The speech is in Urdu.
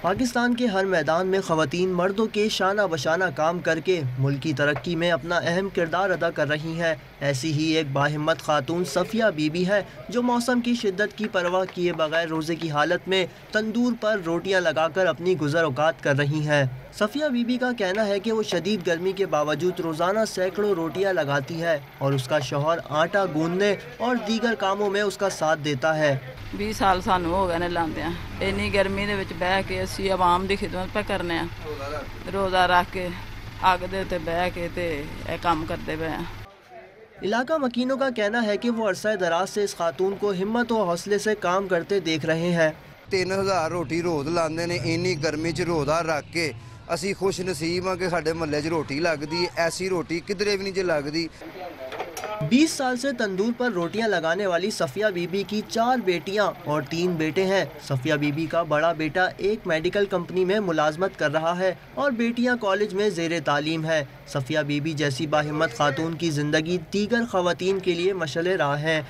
پاکستان کے ہر میدان میں خواتین مردوں کے شانہ بشانہ کام کر کے ملک کی ترقی میں اپنا اہم کردار ادا کر رہی ہیں۔ ایسی ہی ایک باہمت خاتون صفیہ بی بی ہے جو موسم کی شدت کی پرواہ کیے بغیر روزے کی حالت میں تندور پر روٹیاں لگا کر اپنی گزر اوقات کر رہی ہیں۔ صفیہ بی بی کا کہنا ہے کہ وہ شدید گرمی کے باوجود روزانہ سینکڑوں روٹیاں لگاتی ہے اور اس کا شوہر آٹا گوندنے اور دیگر کاموں میں اس کا ساتھ دیتا ہے۔ 20 سال سانوں ہو گئے نے لاندیاں، اینی گرمی دے وچ بہ کے اسی عوام دی خدمت پہ کرنے ہیں، روزہ رکھ کے اگ دے تے بہ کے تے اے کام کرتے پے ہیں۔ علاقہ مکینوں کا کہنا ہے کہ وہ عرصہ دراز سے اس خاتون کو ہمت و حوصلے سے کام کرتے دیکھ رہے ہیں۔ 3000 روٹی روز لاندے نے، اینی گرمی چ روزہ رکھ کے اسی خوش نصیب ہاں کہ ساڈے محلے چ روٹی لگدی، ایسی روٹی کدھرے بھی نہیں جے لگدی۔ 20 سال سے تندور پر روٹیاں لگانے والی صفیہ بی بی کی 4 بیٹیاں اور 3 بیٹے ہیں۔ صفیہ بی بی کا بڑا بیٹا ایک میڈیکل کمپنی میں ملازمت کر رہا ہے اور بیٹیاں کالج میں زیر تعلیم ہے۔ صفیہ بی بی جیسی باہمت خاتون کی زندگی دیگر خواتین کے لیے مشعل راہ ہے۔